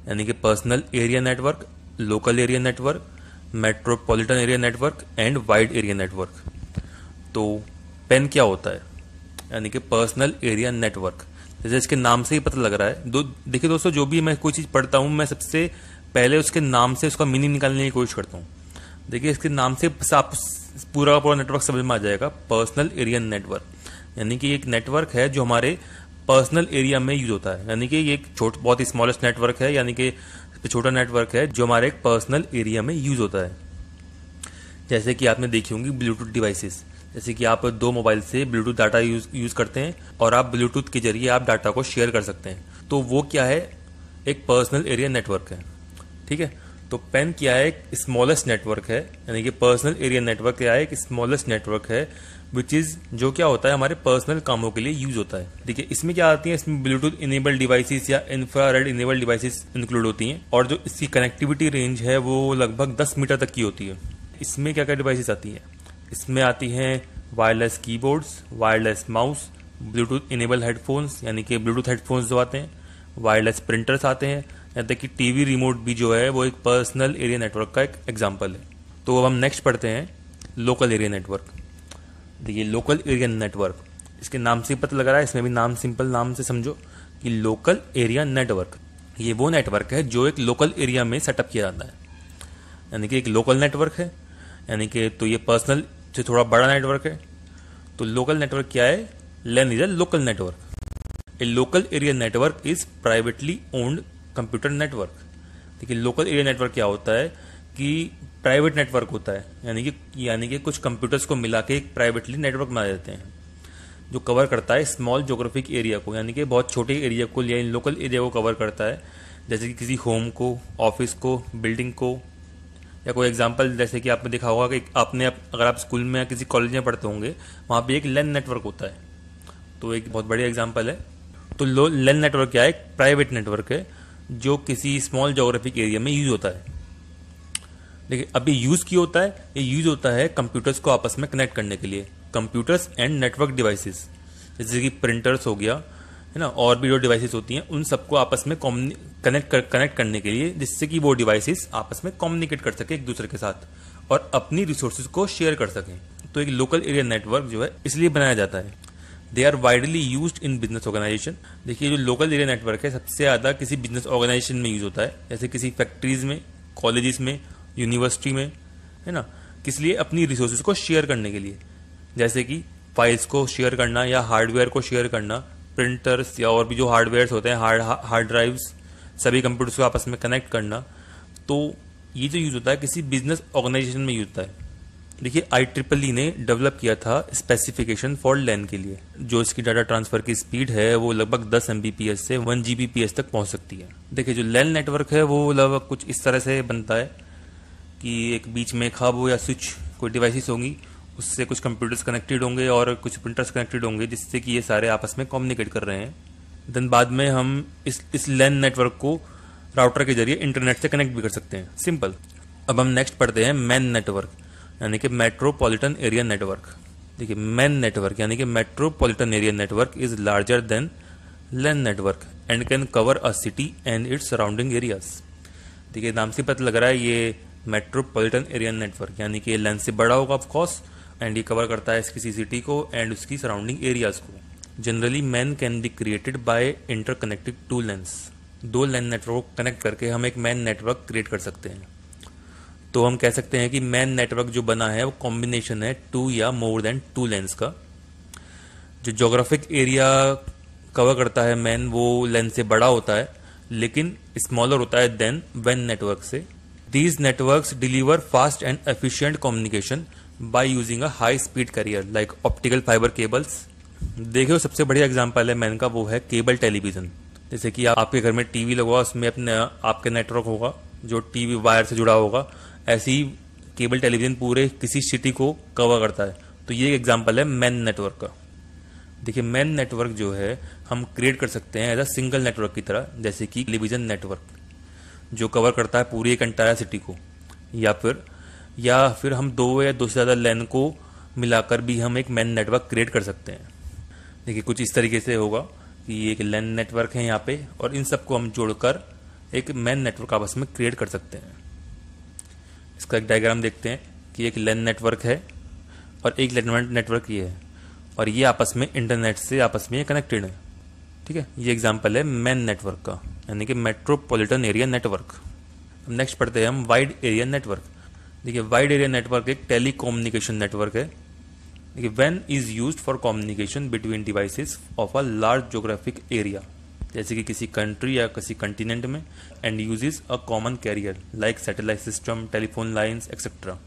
यानी कि personal area network, local area network, metropolitan area network and wide area network. तो pen क्या होता है? यानी कि पर्सनल एरिया नेटवर्क। जैसे इसके नाम से ही पता लग रहा है। देखिए दोस्तों, जो भी मैं कोई चीज़ पढ़ता हूँ, मैं सबसे पहले उसके नाम से उसका मीनिंग निकालने की कोशिश करता हूँ। देखिए इसके नाम से आप पूरा का पूरा नेटवर्क समझ में आ जाएगा। पर्सनल एरिया नेटवर्क यानी कि एक नेटवर्क है जो हमारे पर्सनल एरिया में यूज होता है। यानी कि ये एक बहुत ही स्मॉलेस्ट नेटवर्क है, यानी कि छोटा नेटवर्क है जो हमारे एक पर्सनल एरिया में यूज होता है। जैसे कि आपने देखी होंगी ब्लूटूथ डिवाइसेस, जैसे कि आप दो मोबाइल से ब्लूटूथ डाटा यूज करते हैं और आप ब्लूटूथ के जरिए आप डाटा को शेयर कर सकते हैं। तो वो क्या है? एक पर्सनल एरिया नेटवर्क है। ठीक है, तो पेन क्या है? एक स्मॉलेस्ट नेटवर्क है, यानी कि पर्सनल एरिया नेटवर्क क्या है? एक स्मॉलेस्ट नेटवर्क है विच इज जो क्या होता है हमारे पर्सनल कामों के लिए यूज होता है। देखिए इसमें क्या आती है, इसमें ब्लूटूथ इनेबल डिवाइसेस या इंफ्रारेड इनेबल डिवाइसेस इंक्लूड होती हैं और जो इसकी कनेक्टिविटी रेंज है वो लगभग 10 मीटर तक की होती है। इसमें क्या क्या डिवाइसेस आती हैं? इसमें आती हैं wireless keyboards, wireless mouse, Bluetooth enable headphones यानी कि ब्लूटूथ हेडफोन्स जो आते हैं, वायरलेस प्रिंटर्स आते हैं, यहाँ तक कि टीवी रिमोट भी जो है वो एक पर्सनल एरिया नेटवर्क का एक एग्जाम्पल है। तो अब हम नेक्स्ट पढ़ते हैं लोकल एरिया नेटवर्क। देखिए लोकल एरिया नेटवर्क, इसके नाम से पता लग रहा है, इसमें भी नाम सिंपल नाम से समझो कि लोकल एरिया नेटवर्क ये वो नेटवर्क है जो एक लोकल एरिया में सेटअप किया जाता है। यानी कि एक लोकल नेटवर्क है, यानी कि तो ये पर्सनल से थोड़ा बड़ा नेटवर्क है। तो लोकल नेटवर्क क्या है? LAN is a local network. A local area network is privately owned computer network. देखिए लोकल एरिया नेटवर्क क्या होता है कि प्राइवेट नेटवर्क होता है, यानी कि कुछ कंप्यूटर्स को मिला के एक प्राइवेटली नेटवर्क बना देते हैं जो कवर करता है स्मॉल ज्योग्राफिक एरिया को, यानी कि बहुत छोटे एरिया को या लोकल एरिया को कवर करता है। जैसे कि किसी होम को, ऑफिस को, बिल्डिंग को, या कोई एग्जांपल जैसे कि आपने देखा होगा कि अगर आप स्कूल में या किसी कॉलेज में पढ़ते होंगे वहाँ पे एक LAN नेटवर्क होता है। तो एक बहुत बड़ी एग्जांपल है। तो LAN नेटवर्क क्या है? एक प्राइवेट नेटवर्क है जो किसी स्मॉल ज्योग्राफिक एरिया में यूज होता है। देखिए अभी यूज क्यों होता है? ये यूज होता है कंप्यूटर्स को आपस में कनेक्ट करने के लिए, कंप्यूटर्स एंड नेटवर्क डिवाइसेस, जैसे कि प्रिंटर्स हो गया है ना, और भी जो डिवाइसेस होती हैं उन सबको आपस में कनेक्ट करने के लिए, जिससे कि वो डिवाइसेस आपस में कम्युनिकेट कर सके एक दूसरे के साथ और अपनी रिसोर्सेज को शेयर कर सकें। तो एक लोकल एरिया नेटवर्क जो है इसलिए बनाया जाता है। They are widely used in business organisation. देखिए जो लोकल एरिया नेटवर्क है सबसे ज्यादा किसी बिजनेस ऑर्गेनाइजेशन में यूज होता है, जैसे किसी फैक्ट्रीज में, कॉलेजेस में, यूनिवर्सिटी में, है ना, किस लिए? अपनी रिसोर्सेज को शेयर करने के लिए, जैसे कि फाइल्स को शेयर करना या हार्डवेयर को शेयर करना, प्रिंटर्स या और भी जो हार्डवेयर होते हैं, हार्ड ड्राइव्स, सभी कंप्यूटर्स को आपस में कनेक्ट करना। तो ये जो यूज होता है किसी बिजनेस ऑर्गेनाइजेशन में यूज होता है। देखिए IEEE ने डेवलप किया था स्पेसिफिकेशन फॉर LAN के लिए, जो इसकी डाटा ट्रांसफर की स्पीड है वो लगभग 10 Mbps से 1 Gbps तक पहुंच सकती है। देखिए जो LAN नेटवर्क है वो लगभग कुछ इस तरह से बनता है कि एक बीच में एक हब या स्विच कोई डिवाइसेस होंगी, उससे कुछ कंप्यूटर्स कनेक्टेड होंगे और कुछ प्रिंटर्स कनेक्टेड होंगे, जिससे कि ये सारे आपस में कम्युनिकेट कर रहे हैं। देन बाद में हम इस LAN नेटवर्क को राउटर के जरिए इंटरनेट से कनेक्ट भी कर सकते हैं, सिंपल। अब हम नेक्स्ट पढ़ते हैं मैन नेटवर्क, यानी कि मेट्रोपॉलिटन एरिया नेटवर्क। देखिए मैन नेटवर्क यानी कि metropolitan area network is larger than LAN network and can cover a city and its surrounding areas. देखिए नाम से पता लग रहा है ये मेट्रोपॉलिटन एरिया नेटवर्क, यानी कि LAN से बड़ा होगा ऑफ कोर्स, एंड ये कवर करता है किसी सिटी को एंड उसकी सराउंडिंग एरियाज को। Generally MAN can be created by interconnected two LANs। दो LAN नेटवर्क कनेक्ट करके हम एक मैन नेटवर्क क्रिएट कर सकते हैं। तो हम कह सकते हैं कि मैन नेटवर्क जो बना है वो कॉम्बिनेशन है 2 या मोर देन 2 LANs का। जो ज्योग्राफिक एरिया कवर करता है मैन वो LAN से बड़ा होता है, लेकिन स्मॉलर होता है देन WAN नेटवर्क से। These networks deliver fast and efficient communication by using a high speed carrier like optical fiber cables। देखिए सबसे बढ़िया एग्जांपल है मैन का, वो है केबल टेलीविजन। जैसे कि आपके घर में टीवी लगा, उसमें आपके नेटवर्क होगा जो टीवी वायर से जुड़ा होगा, ऐसे ही केबल टेलीविजन पूरे किसी सिटी को कवर करता है। तो ये एग्जांपल है मैन नेटवर्क का। देखिए मैन नेटवर्क जो है हम क्रिएट कर सकते हैं एज अ सिंगल नेटवर्क की तरह, जैसे कि टेलीविजन नेटवर्क जो कवर करता है पूरी एक एंटायर सिटी को, या फिर हम 2 या 2 से ज़्यादा LAN को मिलाकर भी हम एक मैन नेटवर्क क्रिएट कर सकते हैं। देखिए कुछ इस तरीके से होगा कि एक LAN नेटवर्क है यहाँ पे और इन सबको हम जोड़कर एक मैन नेटवर्क आपस में क्रिएट कर सकते हैं। इसका एक डायग्राम देखते हैं कि एक लैन नेटवर्क है और एक लैन नेटवर्क ये है, और ये आपस में इंटरनेट से आपस में कनेक्टेड है। ठीक है, ये एग्जांपल है मैन नेटवर्क का, यानी कि मेट्रोपॉलिटन एरिया नेटवर्क। अब नेक्स्ट पढ़ते हैं हम वाइड एरिया नेटवर्क। देखिए, वाइड एरिया नेटवर्क एक टेली कम्युनिकेशन नेटवर्क है। देखिए, when is used for communication between devices of a large geographic area, जैसे कि किसी कंट्री या किसी कंटिनेंट में, and uses a common carrier like satellite system, telephone lines et cetera.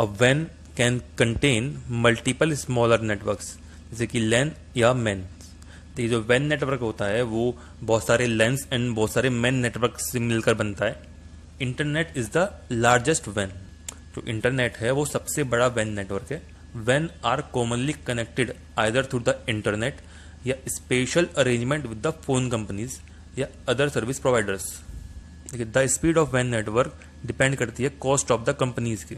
अब when can contain multiple smaller networks, जैसे कि लैन या मैन। तो ये जो वैन नेटवर्क होता है वो बहुत सारे लैन्स एंड बहुत सारे मैन नेटवर्क से मिलकर बनता है। इंटरनेट इज द लार्जेस्ट वैन। जो इंटरनेट है वो सबसे बड़ा वैन नेटवर्क है। वैन are commonly connected either through the internet या special arrangement with the phone companies या अदर सर्विस प्रोवाइडर्स। देखिए, द स्पीड ऑफ वैन नेटवर्क डिपेंड करती है कॉस्ट ऑफ द कंपनीज के।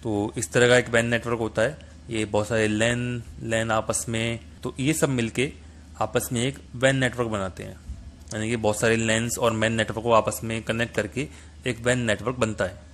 तो इस तरह का एक वैन नेटवर्क होता है। ये बहुत सारे लैन आपस में, तो ये सब मिलके आपस में एक वैन नेटवर्क बनाते हैं, यानी कि बहुत सारे लैन्स और मैन नेटवर्क को आपस में कनेक्ट करके एक वैन नेटवर्क बनता है।